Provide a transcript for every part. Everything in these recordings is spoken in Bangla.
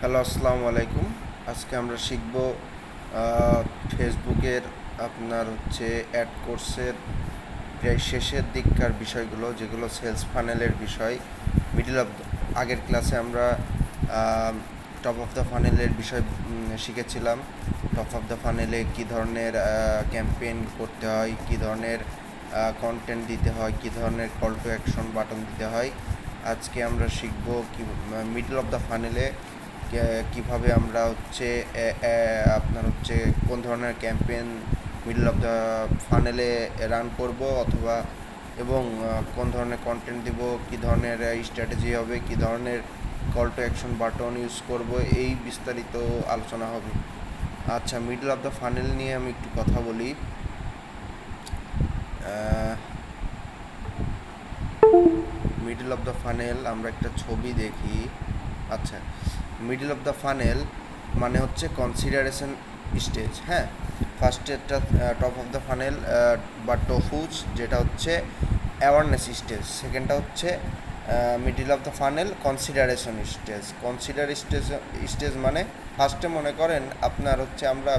হ্যালো, আসসালামু আলাইকুম। আজকে আমরা শিখব ফেসবুকের অ্যাড কোর্সের প্রায় শেষের দিককার বিষয়গুলো, যেগুলো সেলস ফানেলের বিষয়। মিডল অফ আগের ক্লাসে আমরা টপ অফ দ্য ফানেলের বিষয় শিখেছিলাম। টপ অফ দ্য ফানেলে কী ধরনের ক্যাম্পেইন করতে হয়, কী ধরনের কন্টেন্ট দিতে হয়, কী ধরনের কল টু অ্যাকশন বাটন দিতে হয়। আজকে আমরা শিখব কি মিডল অফ দ্য ফানেলে কীভাবে আমরা কোন ধরনের ক্যাম্পেইন মিডল অফ দ্য ফানেলে রান করব, অথবা এবং কোন ধরনের কন্টেন্ট দিব, কী ধরনের স্ট্র্যাটেজি হবে, কী ধরনের call to action button use করব, এই বিস্তারিত আলোচনা হবে। আচ্ছা, মিডল অফ দ্য ফানেল নিয়ে আমি একটু কথা বলি। মিডল অফ দ্য ফানেল আমরা একটা ছবি দেখি। আচ্ছা, মিডল অফ দ্য ফানেল মানে হচ্ছে কনসিডারেশন স্টেজ। হ্যাঁ, ফার্স্টেরটা টপ অফ দ্য ফানেল বা টফুজ, যেটা হচ্ছে অ্যাওয়ারনেস স্টেজ। সেকেন্ডটা হচ্ছে middle of the funnel consideration stage. Stage মানে ফার্স্টে মনে করেন আমরা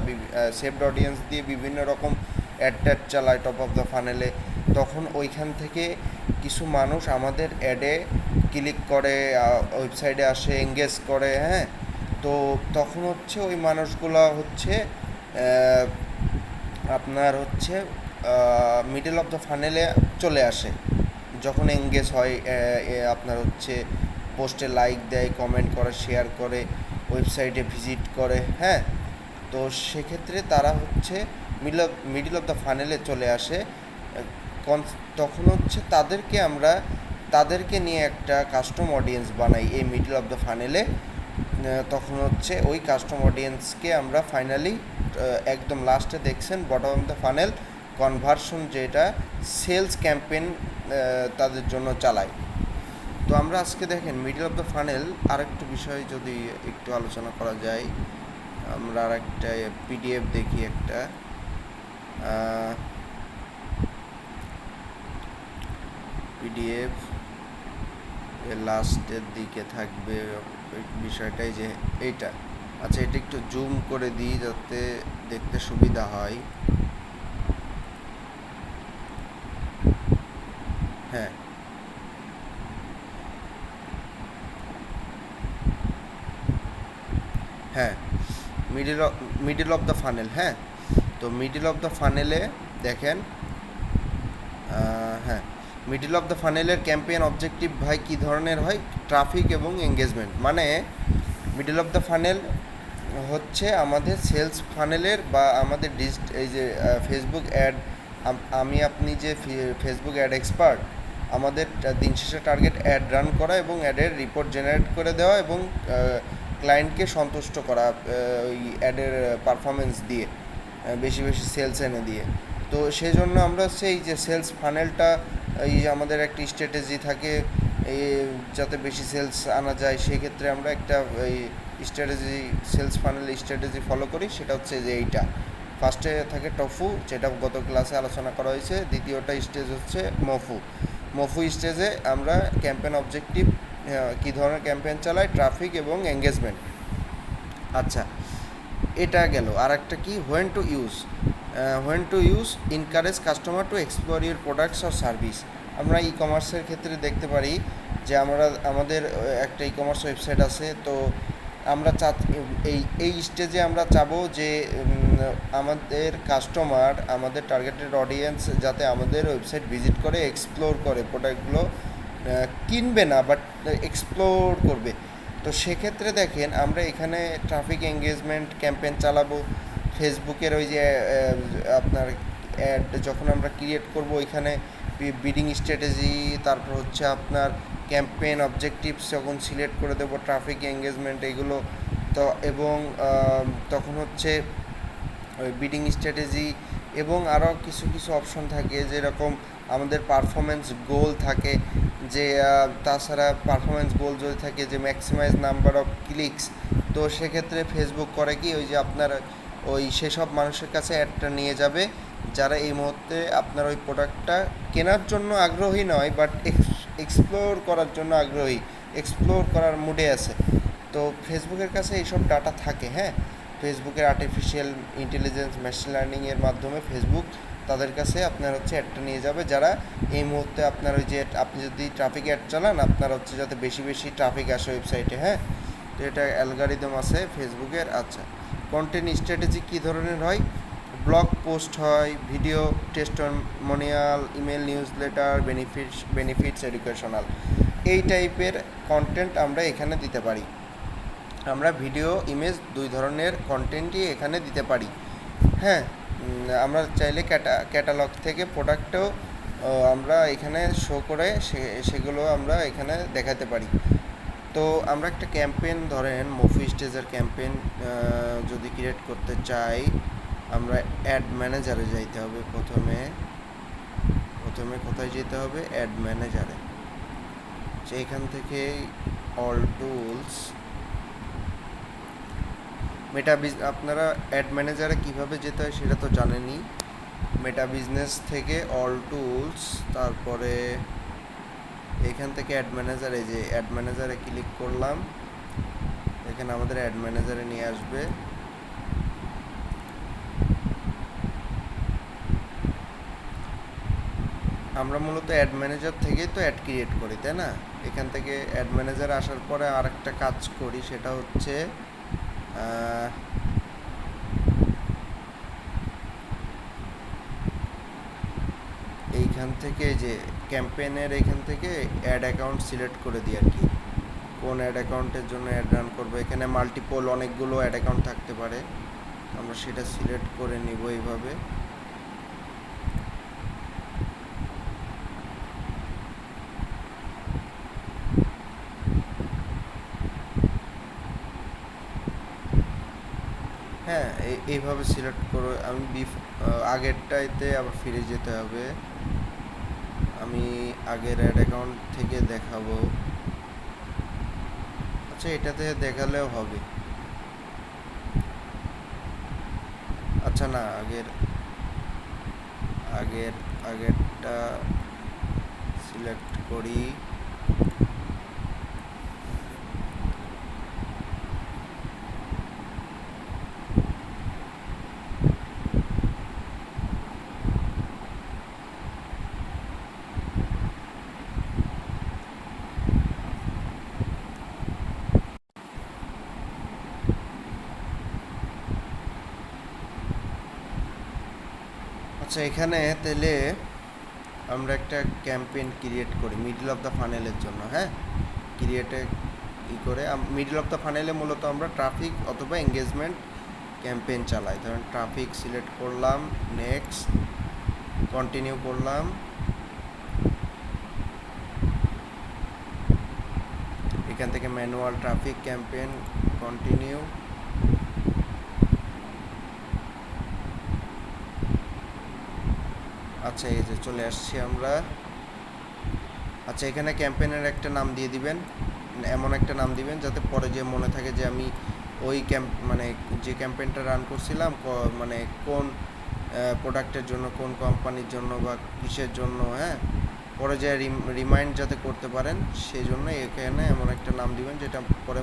সেভড অডিয়েন্স দিয়ে বিভিন্ন রকম অ্যাড চালাই টপ অফ দ্য ফানেলে। তখন ওইখান থেকে কিছু মানুষ আমাদের অ্যাডে ক্লিক করে, ওয়েবসাইটে আসে, এঙ্গেজ করে। হ্যাঁ, তো তখন ওই মানুষগুলো আপনার মিডল অফ দ্য ফানেলে চলে আসে যখন এঙ্গেজ হয়। পোস্টে লাইক দেয়, কমেন্ট করে, শেয়ার করে, ওয়েবসাইটে ভিজিট করে। হ্যাঁ, তো সেক্ষেত্রে তারা মিডল অফ দ্য ফানেলে চলে আসে। তখন তাদেরকে নিয়ে একটা কাস্টম অডিয়েন্স বানাই এই মিডল অফ দ্য ফানেলে। তখন ওই কাস্টম অডিয়েন্সকে আমরা ফাইনালি একদম লাস্টে দেখছেন bottom of the funnel conversion, যেটা সেলস ক্যাম্পেইন তাদের জন্য চালায়। তো আমরা আজকে দেখেন মিডল অফ দ্য ফানেল আরেকটু বিষয় যদি একটু আলোচনা করা যায়। আমরা আরেকটা পিডিএফ দেখি। একটা পিডিএফ লাস্টের দিকে থাকবে বিষয়টাই, যে এইটা। আচ্ছা, এটা একটু জুম করে দিই যাতে দেখতে সুবিধা হয়। হ্যাঁ, হ্যাঁ, মিডল অফ দ্য ফানেল। হ্যাঁ, তো মিডল অফ দ্য ফানেলে দেখেন, হ্যাঁ, মিডল অফ দ্য ফানেলের ক্যাম্পেইন অবজেক্টিভ ভাই কী ধরনের হয়? ট্রাফিক এবং এঙ্গেজমেন্ট। মানে মিডল অফ দ্য ফানেল হচ্ছে আমাদের সেলস ফানেলের বা আমাদের এই যে ফেসবুক অ্যাড, আপনি যে ফেসবুক অ্যাড এক্সপার্ট, আমাদের দিন শেষে টার্গেট অ্যাড রান করা এবং অ্যাডের রিপোর্ট জেনারেট করে দেওয়া এবং ক্লায়েন্টকে সন্তুষ্ট করা ওই অ্যাডের পারফরমেন্স দিয়ে, বেশি বেশি সেলস এনে দিয়ে। তো সেই জন্য আমরা এই যে সেলস ফানেলটা, এই আমাদের একটা স্ট্র্যাটেজি থাকে যাতে বেশি সেলস আনা যায়। সেক্ষেত্রে আমরা একটা এই সেলস ফানেল স্ট্র্যাটেজি ফলো করি। সেটা হচ্ছে যে এইটা ফার্স্টে থাকে টফু, যেটা গত ক্লাসে আলোচনা করা হয়েছে। দ্বিতীয়টা স্টেজ হচ্ছে মফু স্টেজে আমরা ক্যাম্পেইন অবজেক্টিভ, কী ধরনের ক্যাম্পেইন চালাই, ট্রাফিক এবং এঙ্গেজমেন্ট। আচ্ছা, এটা গেল। আর একটা কি, when to use encourage customer to explore your products or service. আমরা ই কমার্সের ক্ষেত্রে দেখতে পারি যে আমাদের একটা ই কমার্স ওয়েবসাইট আছে। তো আমরা এই স্টেজে আমরা চাবো যে আমাদের কাস্টমার, আমাদের টার্গেটেড অডিয়েন্স যাতে আমাদের ওয়েবসাইট ভিজিট করে, এক্সপ্লোর করে, প্রোডাক্টগুলো কিনবে না, বাট এক্সপ্লোর করবে। তো সেক্ষেত্রে দেখেন আমরা এখানে ট্রাফিক এঙ্গেজমেন্ট ক্যাম্পেইন চালাবো। ফেসবুকের ওই যে আপনার অ্যাড যখন আমরা ক্রিয়েট করব, ওইখানে বিডিং স্ট্র্যাটেজি, তারপর আপনার ক্যাম্পেইন অবজেক্টিভস যখন সিলেক্ট করে দেবো, ট্রাফিক এঙ্গেজমেন্ট এগুলো। তো এবং তখন ওই বিডিং স্ট্র্যাটেজি এবং আরও কিছু কিছু অপশন থাকে, যেরকম আমাদের পারফরমেন্স গোল থাকে, যে তাছাড়া পারফরমেন্স গোল যদি থাকে যে ম্যাক্সিমাইজ নাম্বার অফ ক্লিকস। তো সেক্ষেত্রে ফেসবুক করে কি, ওই যে আপনার সেসব মানুষের কাছে অ্যাডটা নিয়ে যাবে যারা এই মুহূর্তে আপনার ওই প্রোডাক্টটা কেনার জন্য আগ্রহী নয়, বাট এক্সপ্লোর করার জন্য আগ্রহী, এক্সপ্লোর করার মুডে আছে। তো ফেসবুকের কাছে এইসব ডাটা থাকে, হ্যাঁ। ফেসবুকের আর্টিফিশিয়াল ইন্টেলিজেন্স মেশিন লার্নিংয়ের মাধ্যমে ফেসবুক তাদের কাছে আপনার হচ্ছে অ্যাডটা নিয়ে যাবে, যারা এই মুহূর্তে আপনার ওই যে আপনি যদি ট্রাফিক অ্যাড চালান আপনার হচ্ছে যাতে বেশি বেশি ট্রাফিক আসে ওয়েবসাইটে, হ্যাঁ। তো এটা অ্যালগারিদম আছে ফেসবুকের। আচ্ছা, কন্টেন্ট স্ট্র্যাটেজি কী ধরনের হয়? ব্লগ পোস্ট হয়, video, testimonial, email, news letter, benefits educational, এই টাইপের কন্টেন্ট আমরা এখানে দিতে পারি। আমরা ভিডিও, ইমেজ দুই ধরনের কন্টেন্টই এখানে দিতে পারি, হ্যাঁ। আমরা চাইলে ক্যাটালগ থেকে প্রোডাক্টও আমরা এখানে শো করে সেগুলো আমরা এখানে দেখাতে পারি। তো আমরা একটা ক্যাম্পেইন, ধরেন মুভি স্টেজের ক্যাম্পেইন যদি ক্রিয়েট করতে চাই, আমরা অ্যাড ম্যানেজারে যাইতে হবে। প্রথমে কোথায় যেতে হবে? অ্যাড ম্যানেজারে। সেইখান থেকে অল টুলস, আপনারা অ্যাড ম্যানেজারে কীভাবে যেতে হয় সেটা তো জানেনই। মেটা বিজনেস থেকে অল টুলস, তারপরে এখান থেকে অ্যাড ম্যানেজারে, যে অ্যাড ম্যানেজারে ক্লিক করলাম, এখানে আমাদের অ্যাড ম্যানেজারে নিয়ে আসবে। আমরা মূলত অ্যাড ম্যানেজার থেকেই তো অ্যাড ক্রিয়েট করি, তাই না? এখান থেকে অ্যাড ম্যানেজার আসার পরে আর একটা কাজ করি, সেটা হচ্ছে এইখান থেকে যে ক্যাম্পেইনের এখান থেকে অ্যাড অ্যাকাউন্ট সিলেক্ট করে দিই আর কি, কোন অ্যাড অ্যাকাউন্টের জন্য অ্যাড রান করবো। এখানে মাল্টিপল অনেকগুলো অ্যাড অ্যাকাউন্ট থাকতে পারে, আমরা সেটা সিলেক্ট করে নিব এইভাবে। হ্যাঁ, এইভাবে সিলেক্ট করে আমি আগেরটাইতে আবার ফিরে যেতে হবে। আমি আগের অ্যাড অ্যাকাউন্ট থেকে দেখাবো। আচ্ছা, এটাতে দেখালেও হবে। আচ্ছা না, আগেরটা সিলেক্ট করি। আচ্ছা, এখানে তাহলে আমরা একটা ক্যাম্পেইন ক্রিয়েট করি মিডল অফ দ্য ফানেলের জন্য, হ্যাঁ। ক্রিয়েটে করে মিডল অফ দ্য ফানেলে মূলত আমরা ট্রাফিক অথবা এঙ্গেজমেন্ট ক্যাম্পেইন চালাই। ধরেন ট্রাফিক সিলেক্ট করলাম, নেক্সট, কন্টিনিউ করলাম। এখান থেকে ম্যানুয়াল ট্রাফিক ক্যাম্পেইন, কন্টিনিউ। আচ্ছা, এই যে চলে আসছি আমরা। আচ্ছা, এখানে ক্যাম্পেইনের একটা নাম দিয়ে দিবেন, এমন একটা নাম দিবেন যাতে পরে যে মনে থাকে যে আমি ওই মানে যে ক্যাম্পেইনটা রান করছিলাম মানে কোন প্রোডাক্টের জন্য, কোন কোম্পানির জন্য বা কিসের জন্য, হ্যাঁ। পরে যে রিমাইন্ড যাতে করতে পারেন সেই জন্য এখানে এমন একটা নাম দিবেন যেটা পরে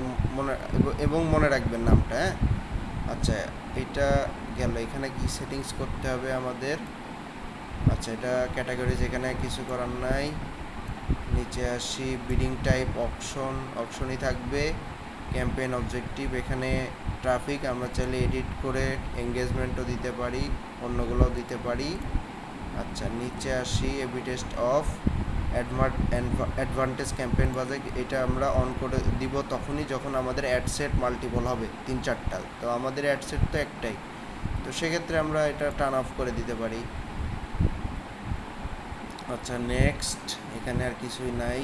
মনে রাখবেন নামটা, হ্যাঁ। আচ্ছা, এটা গেল। এখানে কি সেটিংস করতে হবে আমাদের? আচ্ছা, এটা ক্যাটাগরি, যেখানে কিছু করার নাই। নিচে আসি, বিডিং টাইপ অপশনই থাকবে। ক্যাম্পেইন অবজেক্টিভ, এখানে ট্রাফিক আমরা চাইলে এডিট করে এঙ্গেজমেন্টও দিতে পারি, অন্যগুলোও দিতে পারি। আচ্ছা, নিচে আসি, A B test of, advantage campaign budget, এটা আমরা অন করে দিব তখনই যখন আমাদের অ্যাড সেট মাল্টিপল হবে, 3-4টা। তো আমাদের অ্যাড সেট তো একটাই, তো সেক্ষেত্রে আমরা এটা টার্ন অফ করে দিতে পারি। আচ্ছা, নেক্সট, এখানে আর কিছুই নাই।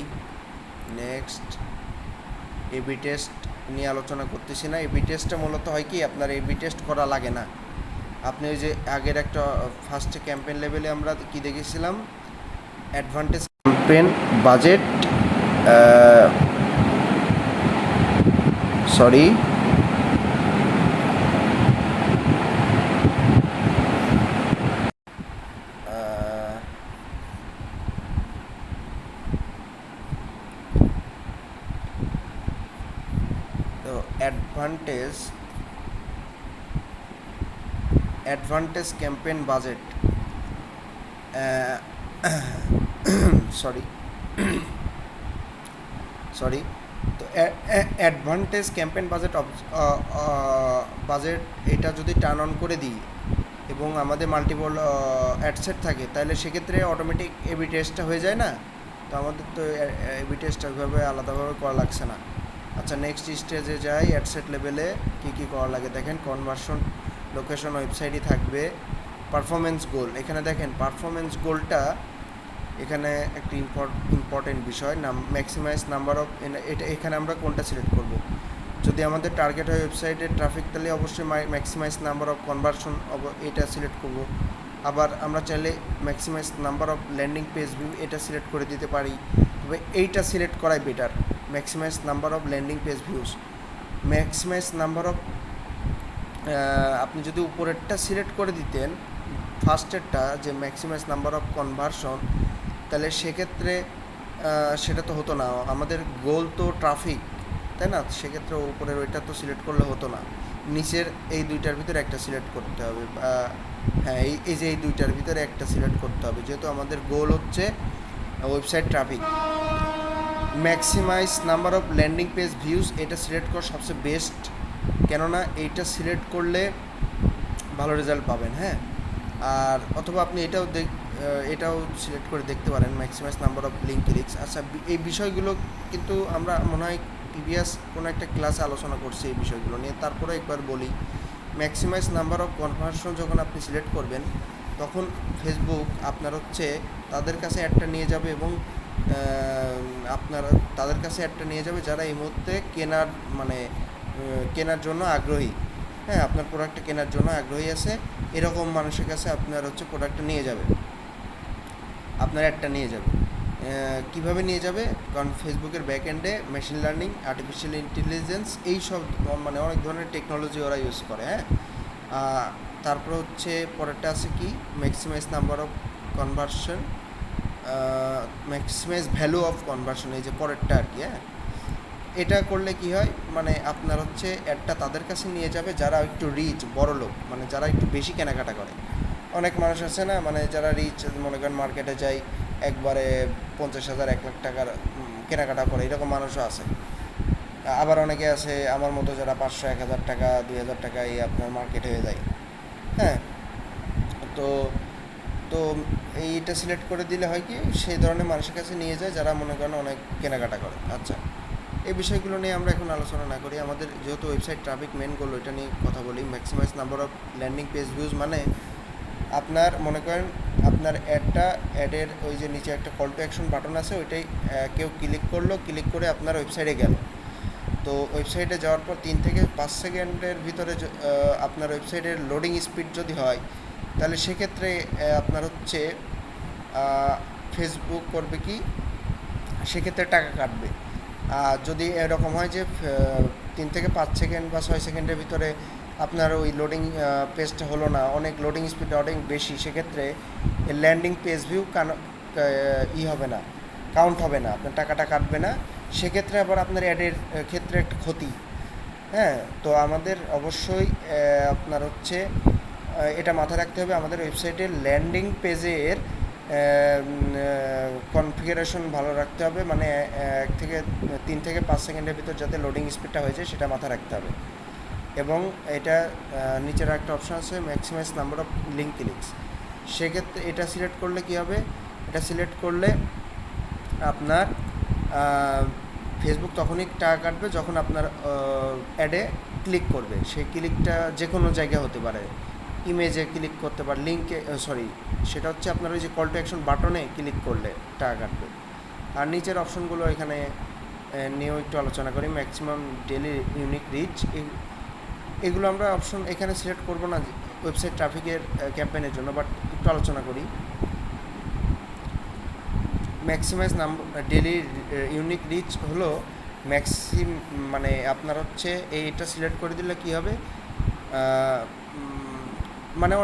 নেক্সট, এবি টেস্ট নিয়ে আলোচনা করতেছি না। এবি টেস্টটা মূলত হয় কি, আপনার এবি টেস্ট করা লাগে না। আপনি ওই যে আগের একটা ফার্স্টে ক্যাম্পেইন লেভেলে আমরা কি দেখেছিলাম, অ্যাডভান্টেজ ক্যাম্পেইন বাজেট, সরি, তো advantage campaign budget, sorry sorry তো অ্যাডভান্টেজ ক্যাম্পেইন বাজেট এটা যদি টার্ন অন করে দিই এবং আমাদের মাল্টিপল অ্যাডসেট থাকে, তাহলে সেক্ষেত্রে অটোমেটিক এবি টেস্টটা হয়ে যায় না। তো আমাদের তো এবি টেস্টটা ওইভাবে আলাদাভাবে করা লাগছে না। আচ্ছা, নেক্সট স্টেজে যাই। অ্যাডসেট লেভেলে কী কী করা লাগে দেখেন। কনভার্সন, লোকেশন, ওয়েবসাইটই থাকবে। পারফরমেন্স গোল, এখানে দেখেন পারফরমেন্স গোলটা এখানে একটি ইম্পর্টেন্ট বিষয়, ম্যাক্সিমাইজ নাম্বার অফ, এটা এখানে আমরা কোনটা সিলেক্ট করব। যদি আমাদের টার্গেট হয় ওয়েবসাইটের ট্রাফিক, তাহলে অবশ্যই ম্যাক্সিমাইজ নাম্বার অফ কনভার্সন এটা সিলেক্ট করব। আবার আমরা চাইলে maximise number of landing page view এটা সিলেক্ট করে দিতে পারি, তবে এইটা সিলেক্ট করাই better, maximise number of landing page views. Maximise number of, আপনি যদি উপরেরটা সিলেক্ট করে দিতেন ফার্স্টেরটা, যে ম্যাক্সিমাইজ নাম্বার অফ কনভার্সন, তাহলে সেক্ষেত্রে সেটা তো হতো না। আমাদের গোল তো ট্রাফিক, তাই না? সেক্ষেত্রে উপরের ওইটা তো সিলেক্ট করলে হতো না, নিচের এই দুইটার ভিতরে একটা সিলেক্ট করতে হবে। হ্যাঁ, এই যে এই দুইটার ভিতরে একটা সিলেক্ট করতে হবে, যেহেতু আমাদের গোল হচ্ছে website traffic. Maximise number of landing page views এটা সিলেক্ট করা সবচেয়ে বেস্ট, কেননা এইটা সিলেক্ট করলে ভালো রেজাল্ট পাবেন। হ্যাঁ, আর অথবা আপনি এটাও সিলেক্ট করে দেখতে পারেন, maximise number of link clicks. আচ্ছা, এই বিষয়গুলো কিন্তু আমরা মনে হয় প্রিভিয়াস কোনো একটা ক্লাসে আলোচনা করছি এই বিষয়গুলো নিয়ে, তারপরে একবার বলি। ম্যাক্সিমাইজ নাম্বার অফ কনভার্সন যখন আপনি সিলেক্ট করবেন, তখন ফেসবুক আপনার হচ্ছে তাদের কাছে একটা নিয়ে যাবে, এবং আপনারা তাদের কাছে একটা নিয়ে যাবে যারা এই মুহূর্তে কেনার জন্য আগ্রহী। হ্যাঁ, আপনার প্রোডাক্টটা কেনার জন্য আগ্রহী আছে, এরকম মানুষের কাছে আপনার হচ্ছে প্রোডাক্টটা নিয়ে যাবে, আপনার একটা নিয়ে যাবে। কীভাবে নিয়ে যাবে? কারণ ফেসবুকের ব্যাক এন্ডে মেশিন লার্নিং, আর্টিফিশিয়াল ইন্টেলিজেন্স, এই সব অনেক ধরনের টেকনোলজি ওরা ইউজ করে। হ্যাঁ, তারপর হচ্ছে পরেরটা আছে কি, maximise number of conversion, maximise value of conversion, এই যে পরেরটা আর কি। হ্যাঁ, এটা করলে কি হয়, আপনার হচ্ছে অ্যাডটা তাদের কাছে নিয়ে যাবে যারা একটু রিচ, বড় লোক, যারা একটু বেশি কেনাকাটা করে। অনেক মানুষ আছে না, যারা রিচ, মনে করেন মার্কেটে যায় একবারে 50,000 1 লাখ টাকার কেনাকাটা করে, এরকম মানুষও আছে। আবার অনেকে আছে আমার মতো যারা 500 1,000 টাকা 2,000 টাকায় আপনার মার্কেট হয়ে যায়। হ্যাঁ, তো তো এইটা সিলেক্ট করে দিলে হয় কি, সেই ধরনের মানুষের কাছে নিয়ে যায় যারা মনে করেন অনেক কেনাকাটা করে। আচ্ছা, এই বিষয়গুলো নিয়ে আমরা এখন আলোচনা না করি, আমাদের যেহেতু ওয়েবসাইট ট্রাফিক মেন গোল, ওইটা নিয়ে কথা বলি। Maximise number of landing page views, আপনার মনে করেন আপনার অ্যাডের ওই যে নিচে একটা কল টু অ্যাকশন বাটন আছে, ওইটাই কেউ ক্লিক করে আপনার ওয়েবসাইটে গেল। তো ওয়েবসাইটে যাওয়ার পর 3 থেকে 5 সেকেন্ডের ভিতরে আপনার ওয়েবসাইটের লোডিং স্পিড যদি হয়, তাহলে সেক্ষেত্রে আপনার হচ্ছে ফেসবুক করবে কি, সেক্ষেত্রে টাকা কাটবে। আর যদি এরকম হয় যে 3 থেকে 5 সেকেন্ড বা 6 সেকেন্ডের ভিতরে আপনার ওই লোডিং পেজটা হলো না, অনেক লোডিং স্পিড অনেক বেশি, সেক্ষেত্রে ল্যান্ডিং পেজ ভিউ হবে না, কাউন্ট হবে না, আপনার টাকাটা কাটবে না। সেক্ষেত্রে আবার আপনার অ্যাডের ক্ষেত্রে একটা ক্ষতি। হ্যাঁ, তো আমাদের অবশ্যই আপনার হচ্ছে এটা মাথায় রাখতে হবে, আমাদের ওয়েবসাইটের ল্যান্ডিং পেজের কনফিগারেশন ভালো রাখতে হবে, 3 থেকে 5 সেকেন্ডের ভিতর যাতে লোডিং স্পিডটা হয়ে যায় সেটা মাথায় রাখতে হবে। এবং এটা নিচের একটা অপশান আছে maximise number of link clicks, সেক্ষেত্রে এটা সিলেক্ট করলে কী হবে, এটা সিলেক্ট করলে আপনার ফেসবুক তখনই টাকা কাটবে যখন আপনার অ্যাডে ক্লিক করবে। সেই ক্লিকটা যে কোনো জায়গায় হতে পারে, ইমেজে ক্লিক করতে পারে, সেটা হচ্ছে আপনার ওই যে কল টু অ্যাকশন বাটনে ক্লিক করলে টাকা কাটবে। আর নিচের অপশনগুলো এখানে নিয়েও একটু আলোচনা করি। ম্যাক্সিমাম ডেইলি ইউনিক রিচ, এগুলো আমরা অপশন এখানে সিলেক্ট করব না ওয়েবসাইট ট্রাফিকের ক্যাম্পেইনের জন্য, বাট একটু আলোচনা করি। ম্যাক্সিমাইজ ডেইলি ইউনিক রিচ হলো আপনার হচ্ছে এইটা সিলেক্ট করে দিলে কী হবে,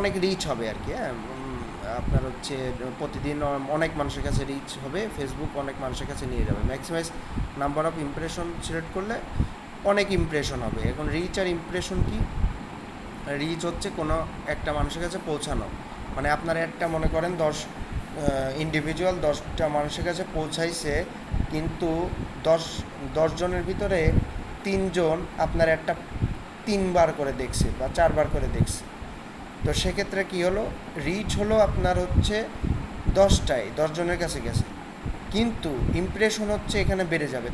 অনেক রিচ হবে আর কি। হ্যাঁ, আপনার হচ্ছে প্রতিদিন অনেক মানুষের কাছে রিচ হবে, ফেসবুক অনেক মানুষের কাছে নিয়ে যাবে। Maximise number of impression select করলে অনেক ইমপ্রেশন হবে। এখন রিচ আর ইমপ্রেশন কি? রিচ হচ্ছে কোনো একটা মানুষের কাছে পৌঁছানো, মানে আপনার একটা মনে করেন 10 10টা মানুষের কাছে পৌঁছাইছে, কিন্তু দশ 10 জনের ভিতরে 3 জন আপনার একটা 3বার করে দেখছে বা 4বার করে দেখছে। তো সেক্ষেত্রে কি হলো, রিচ হলো আপনার হচ্ছে 10জনের কাছে গেছে, কিন্তু ইমপ্রেশন হচ্ছে এখানে বেড়ে যাবে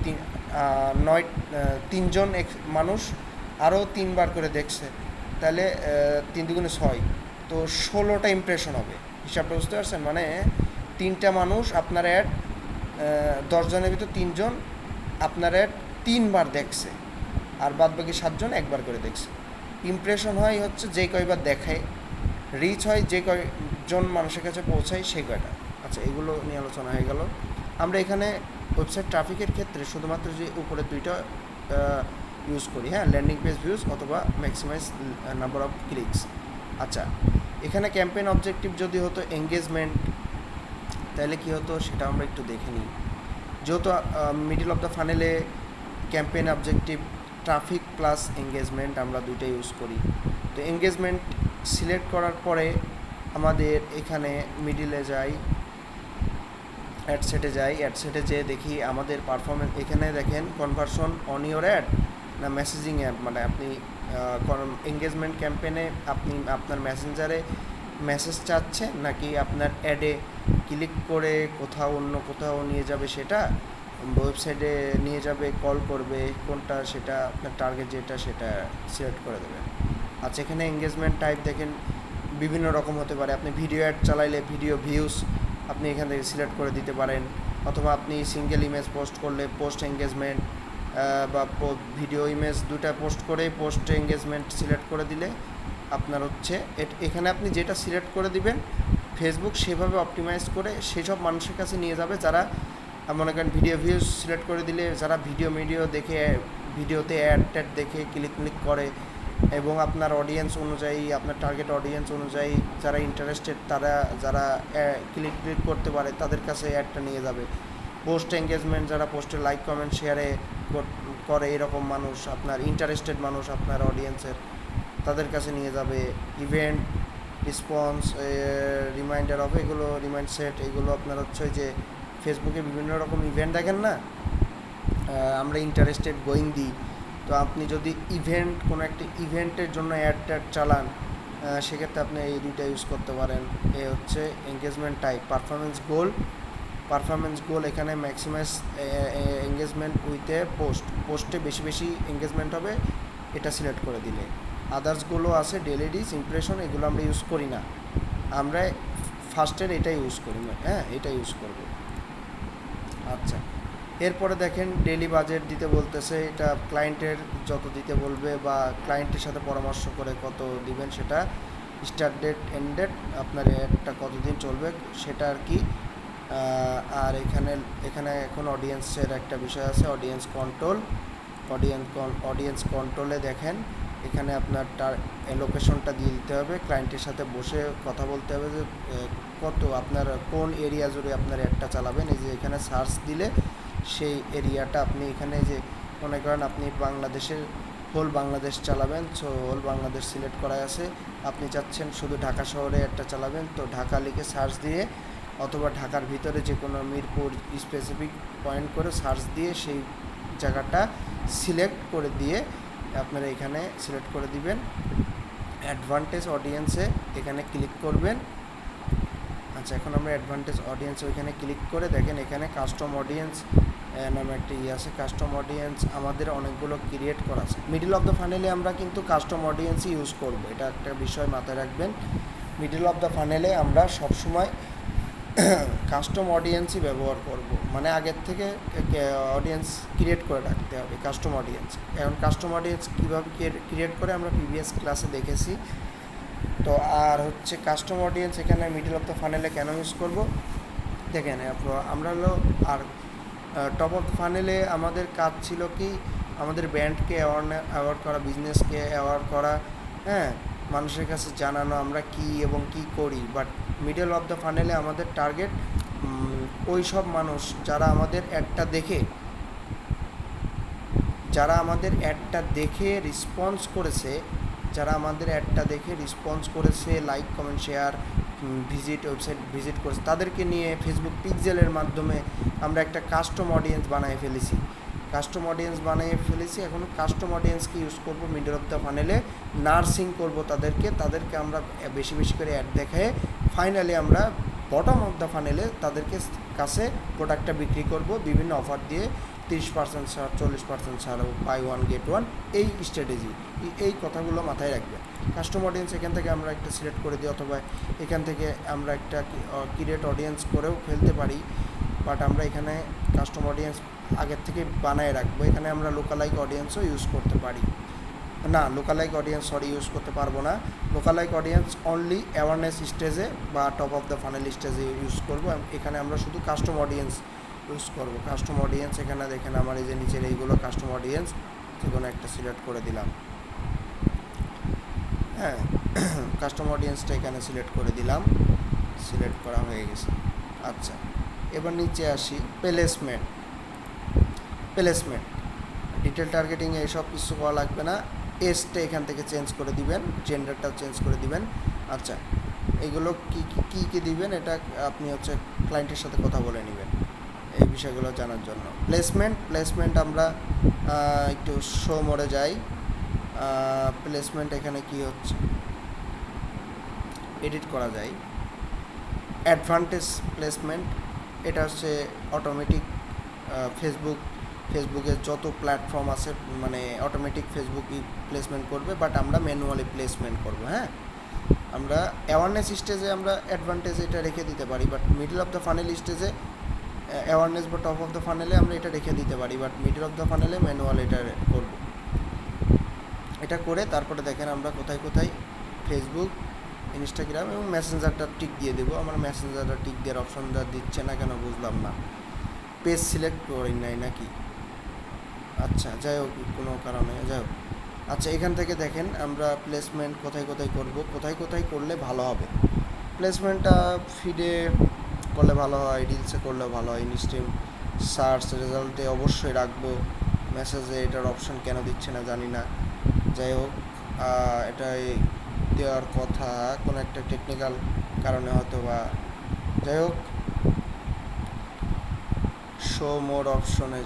3জন মানুষ আরও 3বার করে দেখছে, তাহলে 3 × 2 = 6, তো 16টা ইমপ্রেশন হবে। হিসাবটা বুঝতে পারছেন? মানে 3টা মানুষ আপনার অ্যাড, 10জনের ভিতর 3জন আপনার অ্যাড 3বার দেখছে, আর বাদ বাকি 7জন একবার করে দেখছে। ইমপ্রেশন হয় হচ্ছে যে কয়বার দেখায়, রিচ হয় যে কয়জন মানুষের কাছে পৌঁছায় সেই কয়টা। আচ্ছা, এগুলো নিয়ে আলোচনা হয়ে গেল। আমরা এখানে ওয়েবসাইট ট্রাফিকের ক্ষেত্রে শুধুমাত্র যে উপরে 2টা ইউজ করি, হ্যাঁ, ল্যান্ডিং পেজ ভিউজ অথবা ম্যাক্সিমাইজ নাম্বার অফ ক্লিকস। আচ্ছা, এখানে ক্যাম্পেইন অবজেক্টিভ যদি হতো এঙ্গেজমেন্ট, তাহলে কী হতো সেটা আমরা একটু দেখে নিই। যেহেতু মিডল অফ দ্য ফানেলে campaign objective traffic plus engagement আমরা দুইটাই ইউজ করি। তো এঙ্গেজমেন্ট সিলেক্ট করার পরে আমাদের এখানে মিডিলে যাই, অ্যাডসেটে যাই, অ্যাডসেটে যেয়ে দেখি আমাদের পারফরমেন্স। এখানে দেখেন কনভার্সন অন ইওর অ্যাড না মেসেজিং অ্যাপ, মানে আপনি এঙ্গেজমেন্ট ক্যাম্পেইনে আপনি আপনার মেসেঞ্জারে মেসেজ চাচ্ছেন নাকি আপনার অ্যাডে ক্লিক করে অন্য কোথাও নিয়ে যাবে, সেটা ওয়েবসাইটে নিয়ে যাবে, কল করবে, কোনটা সেটা আপনার টার্গেট যেটা সেটা সিলেক্ট করে দেবেন। আচ্ছা, এখানে এঙ্গেজমেন্ট টাইপ দেখেন বিভিন্ন রকম হতে পারে। আপনি ভিডিও অ্যাড চালাইলে ভিডিও ভিউজ আপনি এখান থেকে সিলেক্ট করে দিতে পারেন, অথবা আপনি সিঙ্গেল ইমেজ পোস্ট করলে পোস্ট এঙ্গেজমেন্ট, বা ভিডিও ইমেজ দুটা পোস্ট করে পোস্ট এঙ্গেজমেন্ট সিলেক্ট করে দিলে আপনার হচ্ছে এখানে আপনি যেটা সিলেক্ট করে দিবেন ফেসবুক সেভাবে অপটিমাইজ করে সেই সব মানুষের কাছে নিয়ে যাবে যারা মনে করেন ভিডিও ভিউজ সিলেক্ট করে দিলে যারা ভিডিও দেখে ভিডিওতে অ্যাড দেখে ক্লিক করে, এবং আপনার অডিয়েন্স অনুযায়ী আপনার টার্গেট অডিয়েন্স অনুযায়ী যারা ইন্টারেস্টেড, তারা যারা ক্লিক করতে পারে তাদের কাছে অ্যাডটা নিয়ে যাবে। পোস্ট এঙ্গেজমেন্ট যারা পোস্টে লাইক কমেন্ট শেয়ারে করে এরকম মানুষ, আপনার ইন্টারেস্টেড মানুষ আপনার অডিয়েন্সের, তাদের কাছে নিয়ে যাবে। ইভেন্ট রেসপন্স রিমাইন্ডার অফ এগুলো রিমাইন্ড সেট, এগুলো আপনার হচ্ছে যে ফেসবুকে বিভিন্ন রকম ইভেন্ট দেখেন না, আমরা ইন্টারেস্টেড গোয়িং দিই, তো আপনি যদি কোনো একটা ইভেন্টের জন্য অ্যাড চালান, সেক্ষেত্রে আপনি এই দুইটা ইউজ করতে পারেন। এ হচ্ছে এঙ্গেজমেন্ট টাইপ। পারফরমেন্স গোল এখানে ম্যাক্সিমাইজ এঙ্গেজমেন্ট উইথে পোস্টে বেশি এঙ্গেজমেন্ট হবে, এটা সিলেক্ট করে দিলে। আদার্সগুলো আছে ডেলি রিচ, ইমপ্রেশন, এগুলো আমরা ইউজ করি না, আমরা ফার্স্টের এটা ইউজ করি, হ্যাঁ, এটা ইউজ করব। আচ্ছা, এরপরে দেখেন ডেলি বাজেট দিতে বলতেছে, এটা ক্লায়েন্টের যত দিতে বলবে বা ক্লায়েন্টের সাথে পরামর্শ করে কত দিবেন সেটা, স্টার্ট ডেট এন্ড ডেট আপনার একটা কতদিন চলবে সেটা আর কি। আর এখানে এখন অডিয়েন্সের একটা বিষয় আছে, অডিয়েন্স কন্ট্রোলে দেখেন এখানে আপনার লোকেশনটা দিয়ে দিতে হবে, ক্লায়েন্টের সাথে বসে কথা বলতে হবে যে কত আপনার কোন এরিয়া জুড়ে আপনার অ্যাডটা চালাবেন। এই যে এখানে সার্চ দিলে সেই এরিয়াটা আপনি এখানে যে মনে করেন আপনি হোল বাংলাদেশ চালাবেন, সো হোল বাংলাদেশ সিলেক্ট করা আছে, আপনি চাচ্ছেন শুধু ঢাকা শহরে একটা চালাবেন, তো ঢাকা লিখে সার্চ দিয়ে অথবা ঢাকার ভিতরে যে কোনো মিরপুর স্পেসিফিক পয়েন্ট করে সার্চ দিয়ে সেই জায়গাটা সিলেক্ট করে দিয়ে আপনারা এখানে সিলেক্ট করে দিবেন অ্যাডভান্টেজ অডিয়েন্সে, এখানে ক্লিক করবেন। আচ্ছা, এখন আমরা অ্যাডভান্টেজ অডিয়েন্স ওইখানে ক্লিক করে দেখেন এখানে কাস্টম অডিয়েন্স নামে একটা আছে। কাস্টম অডিয়েন্স আমাদের অনেকগুলো ক্রিয়েট করা আছে। মিডল অফ দ্য ফানেলে আমরা কিন্তু কাস্টম অডিয়েন্সই ইউজ করব, এটা একটা বিষয় মাথায় রাখবেন। মিডল অফ দ্য ফানেলে আমরা সবসময় কাস্টম অডিয়েন্সই ব্যবহার করব, মানে আগের থেকে অডিয়েন্স ক্রিয়েট করে রাখতে হবে কাস্টম অডিয়েন্স। এখন কাস্টম অডিয়েন্স কীভাবে ক্রিয়েট করে আমরা প্রিভিয়াস ক্লাসে দেখেছি। তো আর হচ্ছে কাস্টম অডিয়েন্স এখানে মিডল অফ দ্য ফানেলে কেন ইউজ করব দেখেন, আমরা আর টপ অফ ফানেলে আমাদের কাজ ছিল কি আমাদের ব্র্যান্ডকে অ্যাওয়ার্ড করা, বিজনেসকে অ্যাওয়ার্ড করা, হ্যাঁ, মানুষের কাছে জানানো আমরা কি এবং কি করি। বাট মিডল অফ দ্য ফানেলে আমাদের টার্গেট ওই সব মানুষ যারা আমাদের অ্যাডটা দেখে যারা আমাদের অ্যাডটা দেখে রেসপন্স করেছে, like comment share website visit করেছে, তাদেরকে নিয়ে ফেসবুক পিক্সেলের মাধ্যমে আমরা একটা কাস্টম অডিয়েন্স বানিয়ে ফেলেছি। এখন কাস্টম অডিয়েন্সকে ইউজ করব মিডল অফ দ্য ফানেলে, নার্সিং করব তাদেরকে আমরা বেশি বেশি করে অ্যাড দেখায় ফাইনালি আমরা বটম অফ দ্য ফানেলে তাদেরকে কাছে প্রোডাক্টটা বিক্রি করব বিভিন্ন অফার দিয়ে, 30% ছাড়, 40% ছাড়, বাই ওয়ান গেট ওয়ান, এই স্ট্র্যাটেজি, এই কথাগুলো মাথায় রাখবে। কাস্টম অডিয়েন্স এখান থেকে আমরা একটা সিলেক্ট করে দিই, অথবা এখান থেকে আমরা একটা ক্রিয়েট অডিয়েন্স করেও ফেলতে পারি, বাট আমরা এখানে কাস্টম অডিয়েন্স আগের থেকে বানায় রাখবো। এখানে আমরা লোকালাইক অডিয়েন্সও ইউজ করতে পারি না, লোকালাইক অডিয়েন্স ইউজ করতে পারবো না। লোকালাইক অডিয়েন্স অনলি অ্যাওয়ারনেস স্টেজে বা টপ অফ দ্য ফানেল স্টেজে ইউজ করব। এখানে আমরা শুধু কাস্টম অডিয়েন্স ইউজ করব। কাস্টম অডিয়েন্স এখানে দেখেন আমার এই যে নিচের এইগুলো কাস্টম অডিয়েন্স, যে কোনো একটা সিলেক্ট করে দিলাম। হ্যাঁ, কাস্টম অডিয়েন্সটা এখানে সিলেক্ট করে দিলাম, সিলেক্ট করা হয়ে গেছে। আচ্ছা, এবার নিচে আসি, প্লেসমেন্ট ডিটেল টার্গেটিং এইসব কিছু করা লাগবে না। এজটা এখান থেকে চেঞ্জ করে দিবেন, জেন্ডারটাও চেঞ্জ করে দিবেন। আচ্ছা, এগুলো কী দিবেন এটা আপনি ক্লায়েন্টের সাথে কথা বলে নেবেন এই বিষয়গুলো জানার জন্য। প্লেসমেন্ট আমরা একটু শো মোডে যাই। প্লেসমেন্ট এখানে কি হচ্ছে, এডিট করা যায়। অ্যাডভান্টেজ প্লেসমেন্ট, এটা হচ্ছে অটোমেটিক ফেসবুকের যত প্ল্যাটফর্ম আছে মানে অটোমেটিক ফেসবুকই প্লেসমেন্ট করবে, বাট আমরা ম্যানুয়ালি প্লেসমেন্ট করব। হ্যাঁ, আমরা অ্যাওয়ারনেস স্টেজে আমরা অ্যাডভান্টেজ এটা রেখে দিতে পারি, but middle of the funnel স্টেজে অ্যাওয়ারনেস বা টপ অফ দ্য ফানেলে আমরা এটা রেখে দিতে পারি, বাট মিডল অফ দ্য ফানেলে ম্যানুয়াল এটা করব। এটা করে তারপরে দেখেন আমরা কোথায় ফেসবুক, ইনস্টাগ্রাম এবং মেসেঞ্জারটা টিক দিয়ে দেবো। আমার মেসেঞ্জারটা টিক দেওয়ার অপশনটা দিচ্ছে না কেন বুঝলাম না, পেজ সিলেক্ট করি নাই নাকি। আচ্ছা, যাই হোক, কোনো কারণে যাই হোক। আচ্ছা, এখান থেকে দেখেন আমরা প্লেসমেন্ট কোথায় করব, কোথায় করলে ভালো হবে। প্লেসমেন্টটা ফিডে করলে ভালো হয়, রিলসে করলে ভালো হয়, ইনস্ট্রিম সার্চ রেজাল্টে অবশ্যই রাখবো। মেসেজে এটার অপশন কেন দিচ্ছে না জানি না। যাই হোক, এটাই দেওয়ার কথা কোনো একটা টেকনিক্যাল কারণে হয়তো বা। যাই হোক, শো মোড অপশনে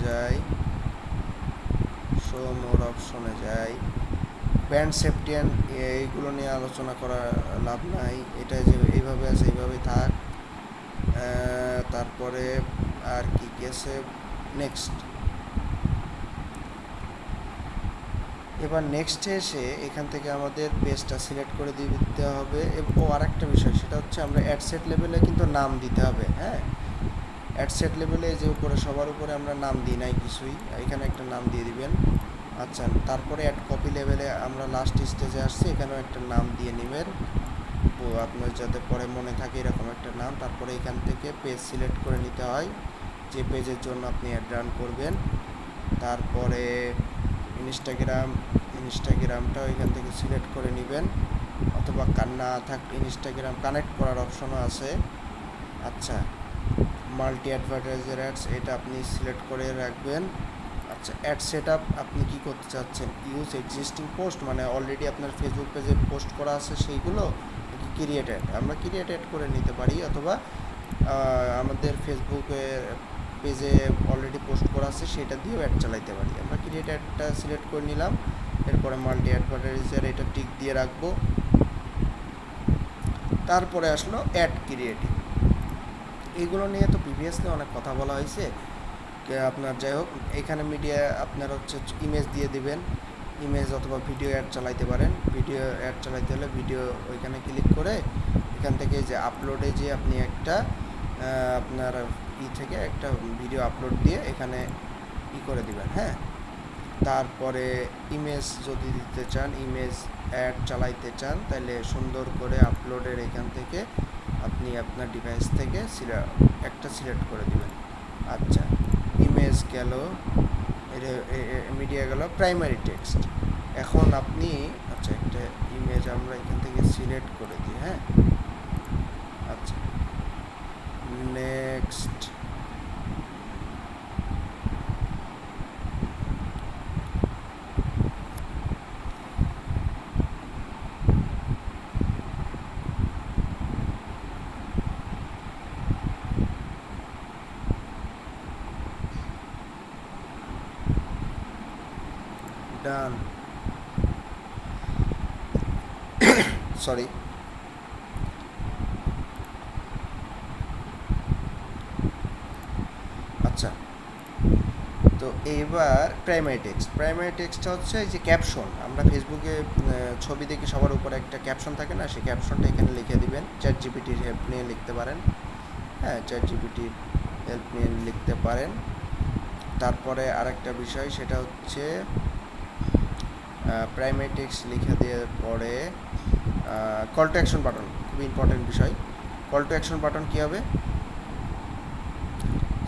যাই। ব্যান্ড সেফটি অ্যান্ড এইগুলো নিয়ে আলোচনা করা লাভ নাই, এটা যে এইভাবে আছে এইভাবেই থাক। তারপরে আর কি আছে, নেক্সট। এবার নেক্সটে এসে এখান থেকে আমাদের পেজটা সিলেক্ট করে দিতে হবে। ও আরেকটা বিষয়, সেটা হচ্ছে আমরা অ্যাডসেট লেভেলে কিন্তু নাম দিতে হবে। হ্যাঁ, অ্যাডসেট লেভেলে যে উপরে সবার উপরে আমরা নাম দিই নাই কিছুই, এখানে একটা নাম দিয়ে দিবেন। আচ্ছা, তারপরে অ্যাড কপি লেভেলে আমরা লাস্ট স্টেজে আসছি, এখানেও একটা নাম দিয়ে নেবেন আপনার যাতে পরে মনে থাকে এরকম একটা নাম। তারপরে এখান থেকে পেজ সিলেক্ট করে নিতে হয় যে পেজের জন্য আপনি অ্যাড রান করবেন। তারপরে ইনস্টাগ্রামটাও এখান থেকে সিলেক্ট করে নেবেন, অথবা না ইনস্টাগ্রাম কানেক্ট করার অপশনও আছে। আচ্ছা, মাল্টি অ্যাডভার্টাইজার অ্যাডস, এটা আপনি সিলেক্ট করে রাখবেন। আচ্ছা, অ্যাড সেট আপ আপনি কী করতে চাচ্ছেন, ইউজ এক্সিস্টিং পোস্ট, মানে অলরেডি আপনার ফেসবুক পেজে পোস্ট করা আছে সেইগুলো, ক্রিয়েট অ্যাড, আমরা ক্রিয়েট অ্যাড করে নিতে পারি, অথবা আমাদের ফেসবুকের পেজে অলরেডি পোস্ট করা আছে সেটা দিয়েও অ্যাড চালাইতে পারি। আমরা ক্রিয়েট অ্যাডটা সিলেক্ট করে নিলাম, এরপরে মাল্টি অ্যাডভার্টাইজার এটা টিক দিয়ে রাখবো। তারপরে আসলো অ্যাড ক্রিয়েটিভ, এইগুলো নিয়ে তো প্রিভিয়াসলি অনেক কথা বলা হয়েছে আপনার। যাই হোক, এখানে মিডিয়া আপনার ইমেজ দিয়ে দিবেন, ইমেজ অথবা ভিডিও অ্যাড চালাইতে পারেন। ভিডিও অ্যাড চালাইতে হলে ভিডিও ওইখানে ক্লিক করে এখান থেকে যে আপলোডে যে আপনি একটা আপনার থেকে একটা ভিডিও আপলোড দিয়ে এখানে করে দিবেন। হ্যাঁ, তারপরে ইমেজ যদি দিতে চান, ইমেজ অ্যাড চালাইতে চান, তাহলে সুন্দর করে আপলোডের এখান থেকে আপনি আপনার ডিভাইস থেকে একটা সিলেক্ট করে দিবেন। আচ্ছা, ইমেজ গেল, মিডিয়া গেল, প্রাইমারি টেক্সট। এখন আপনি আচ্ছা একটা ইমেজ আমরা এখান থেকে সিলেক্ট করে দিই। হ্যাঁ, আচ্ছা, নেক্সট। ডান, সরি। আচ্ছা, তো এইবার প্রাইমারি টেক্সটটা হচ্ছে এই যে ক্যাপশন, আমরা ফেসবুকে ছবি দেখি সবার উপরে একটা ক্যাপশন থাকে না, সেই ক্যাপশনটা এখানে লিখে দিবেন। চ্যাট জিপিটির হেল্প নিয়ে লিখতে পারেন, হ্যাঁ চ্যাট জিপিটির হেল্প নিয়ে লিখতে পারেন। তারপরে আরেকটা বিষয়, সেটা হচ্ছে প্রাইমারি টেক্সট লিখে দেওয়ার পরে কল টু অ্যাকশন বাটন, খুব ইম্পর্টেন্ট বিষয়। কল টু অ্যাকশন বাটন কী হবে,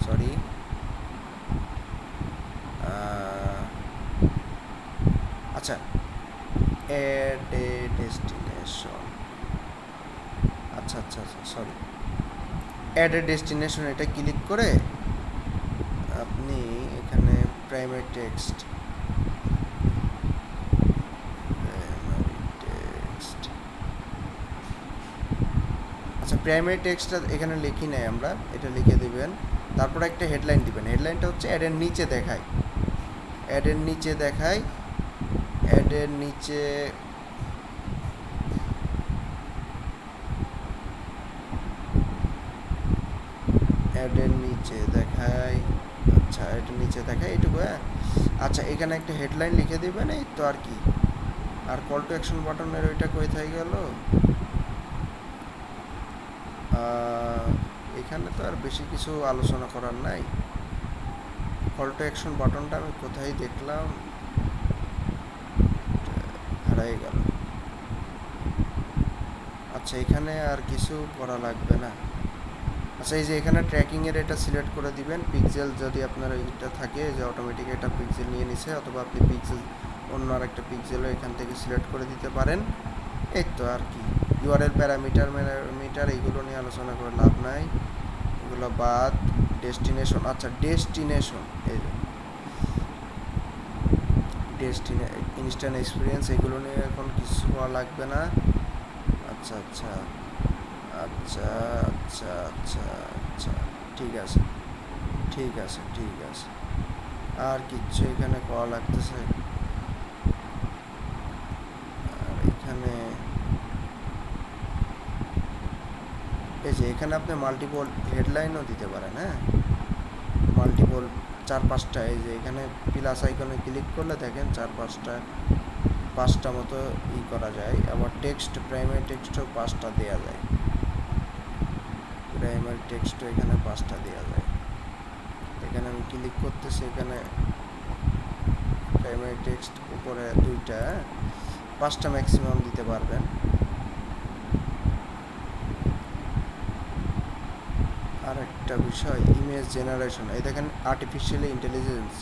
সরি, আচ্ছা, অ্যাড এ ডেস্টিনেশন, আচ্ছা আচ্ছা আচ্ছা সরি, অ্যাড এ ডেস্টিনেশন, এটা ক্লিক করে আপনি এখানে প্রাইমারি টেক্সট আচ্ছা প্রাইমারি টেক্সটটা এখানে লিখি নাই আমরা, এটা লিখে দিবেন। তারপরে একটা হেডলাইন দিবেন, হেডলাইনটা হচ্ছে অ্যাডের নিচে দেখায়, অ্যাডের নিচে দেখায়, অ্যাডের নিচে অ্যাডের নিচে দেখায়, আচ্ছা অ্যাডের নিচে দেখায় এইটুকু, হ্যাঁ। আচ্ছা এখানে একটা হেডলাইন লিখে দিবেন, এই তো আর কি। আর কল টু অ্যাকশন বাটনের ওইটা কোথায় গেল, এখানে তো আর বেশি কিছু আলোচনা করার নাই। কল টু অ্যাকশন বাটনটা আমি কোথায় দেখলাম, হারাই গেল। আচ্ছা এখানে আর কিছু করা লাগবে না। আচ্ছা এই যে এখানে ট্র্যাকিংয়ের এটা সিলেক্ট করে দিবেন, পিক্সেল যদি আপনার এইটা থাকে যে অটোমেটিক এটা পিক্সেল নিয়ে নিছে, অথবা আপনি পিক্সেল অন্য আর একটা পিক্সেলও এখান থেকে সিলেক্ট করে দিতে পারেন। এই তো আর কি। ইউআরএল প্যারামিটার এইগুলো নিয়ে আলোচনা করে লাভ নাই, এগুলো বাদ। ডেস্টিনেশন, আচ্ছা ডেস্টিনেশন, এই যে ইনস্ট্যান্ট এক্সপিরিয়েন্স, এগুলো নিয়ে এখন কিছু করা লাগবে না। আচ্ছা আচ্ছা আচ্ছা আচ্ছা আচ্ছা আচ্ছা, ঠিক আছে ঠিক আছে ঠিক আছে, আর কিচ্ছু এখানে করা লাগতেছে। আর এখানে এই যে এখানে আপনি মাল্টিপল হেডলাইনও দিতে পারেন, হ্যাঁ মাল্টিপল 4-5টা, এই যে এখানে প্লাস আইকনে ক্লিক করলে দেখেন 4-5টা মতো ই করা যায়। আবার টেক্সট, প্রাইমারি টেক্সটও 5টা দেওয়া যায়, প্রাইমারি টেক্সটও এখানে 5টা দেওয়া যায়। এখানে আমি ক্লিক করতেছি, এখানে প্রাইমারি টেক্সট উপরে 2টা, 5টা ম্যাক্সিমাম দিতে পারবেন। আর একটা বিষয়, ইমেজ জেনারেশন, এই দেখেন আর্টিফিশিয়াল ইন্টেলিজেন্স,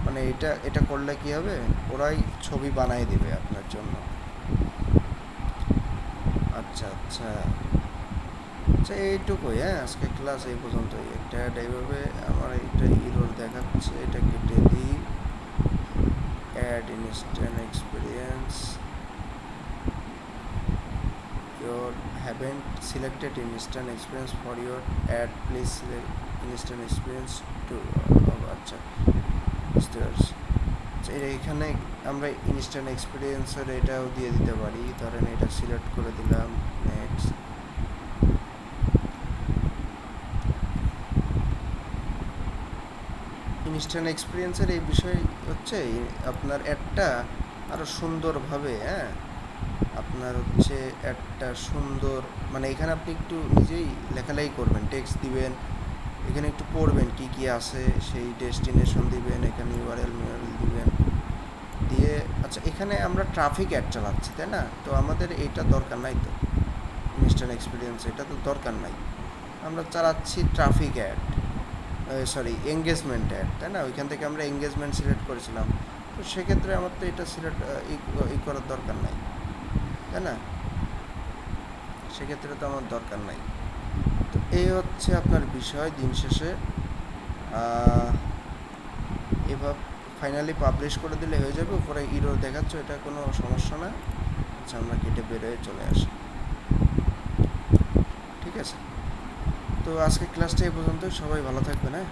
মানে এটা করলে কি হবে, ওরাই ছবি বানিয়ে দিবে আপনার জন্য। আচ্ছা আচ্ছা আচ্ছা, এইটুকুই, হ্যাঁ আজকে ক্লাস এই পর্যন্তই। একটা এইভাবে আমার এইটা ইরোর দেখাচ্ছে, এটা কেটে দিই। Ad instant experience, your haven't selected instant experience for your ad, please select instant experience to আচ্ছা বুঝতে পারছি। আচ্ছা এখানে আমরা ইনস্ট্যান্ট এক্সপিরিয়েন্সের এটাও দিয়ে দিতে পারি, ধরেন এটা সিলেক্ট করে দিলাম, নেক্সট। ইনস্ট্যান্ট এক্সপিরিয়েন্সের এই বিষয় হচ্ছে আপনার অ্যাডটা আরও সুন্দরভাবে, হ্যাঁ আপনার হচ্ছে একটা সুন্দর, মানে এখানে আপনি একটু নিজেই লেখালেখি করবেন, টেক্সট দিবেন, এখানে একটু পড়বেন কি কি আছে, সেই ডেস্টিনেশন দিবেন, এখানে ইউআরএল দিবেন দিয়ে। আচ্ছা এখানে আমরা ট্রাফিক অ্যাড চালাচ্ছি তাই না, তো আমাদের এইটা দরকার নাই, তো ইনস্ট্যান্ট এক্সপিরিয়েন্স এটা তো দরকার নাই, আমরা চালাচ্ছি traffic add, sorry engagement add তাই না, ওইখান থেকে আমরা এঙ্গেজমেন্ট সিলেক্ট করেছিলাম, তো সেক্ষেত্রে আমার তো এটা সিলেক্ট ই করার দরকার নাই তাই না, সেক্ষেত্রে তো আমার দরকার নাই। তো এই হচ্ছে আপনার বিষয়, দিন শেষে এভাবে ফাইনালি পাবলিশ করে দিলে হয়ে যাবে। উপরে ইরো দেখাচ্ছে, এটা কোনো সমস্যা না। আচ্ছা আমরা কেটে বেরোয় চলে আসি, ঠিক আছে। তো আজকে ক্লাসটা এই পর্যন্ত, সবাই ভালো থাকবেন, হ্যাঁ।